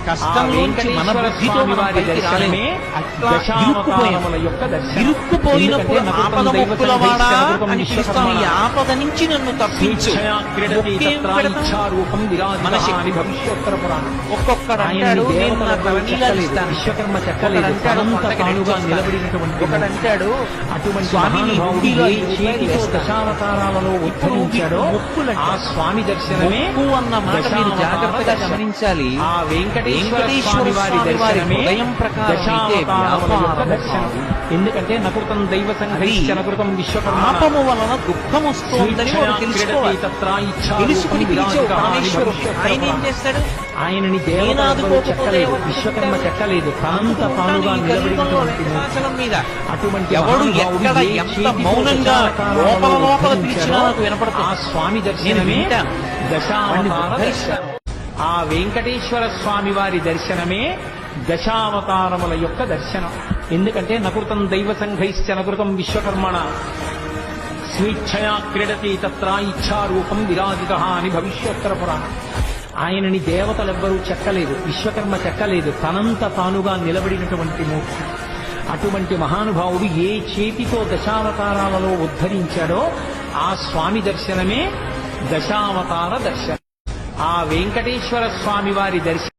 కష్టం నుంచి మన బుద్ధితో వారి దర్శనమే ఇరుక్కుపోయినప్పుడు ఆపద మొక్కులవాడా అని పిలుస్తాం. ఈ ఆపద నుంచి నన్ను తప్పించు. మన శక్తి ఒక్కొక్కడు అంటాడు నేను నా తలనీలాలు ఇస్తాను, విశ్వకర్మ చెక్కలేదు ఒకడంటాడు అటువంటి స్వామిని దశావతారాలలో ఉద్ధరించాడో ఆ స్వామి దర్శనమే అన్న మాట మీరు జాగ్రత్తగా గమనించాలి. ఆ వెంకటేశ్వర వారి దర్శనమే దర్శనం. ఎందుకంటే నకృతం దైవ సంఘైశ్చ నకృతం విశ్వకర్మ పాపము వలన దుఃఖం వస్తోందని తెలుసుకోవాలి. ఆయన ఏం చేస్తాడు? ఆయనని దేవనాథుడు చెక్కలేదు, విశ్వకర్మ చెక్కలేదు, తనంత తానుగా నిలబడిన అటువంటి ఎవడు ఎక్కడ ఎంత మౌనంగా లోపల లోపల పిలిచినా నాకు వినపడుతుంది. ఆ స్వామి దర్శనమే దశావతార దర్శనం. ఆ వెంకటేశ్వర స్వామి వారి దర్శనమే దశావతారముల యొక్క దర్శనం. ఎందుకంటే నకృతం దైవ సంఘైశ్చ నకృతం విశ్వకర్మణ స్వేచ్ఛయా క్రీడతి తత్ర ఇచ్ఛారూపం విరాజిత అని భవిష్యోత్తర పురాణం. ఆయనని దేవతలెవ్వరూ చెక్కలేదు, విశ్వకర్మ చెక్కలేదు, తనంత తానుగా నిలబడినటువంటి మూర్తి. అటువంటి మహానుభావుడు ఏ చేతితో దశావతారాలలో ఉద్ధరించాడో ఆ స్వామి దర్శనమే దశావతార దర్శనం. ఆ వెంకటేశ్వర స్వామి వారి దర్శనం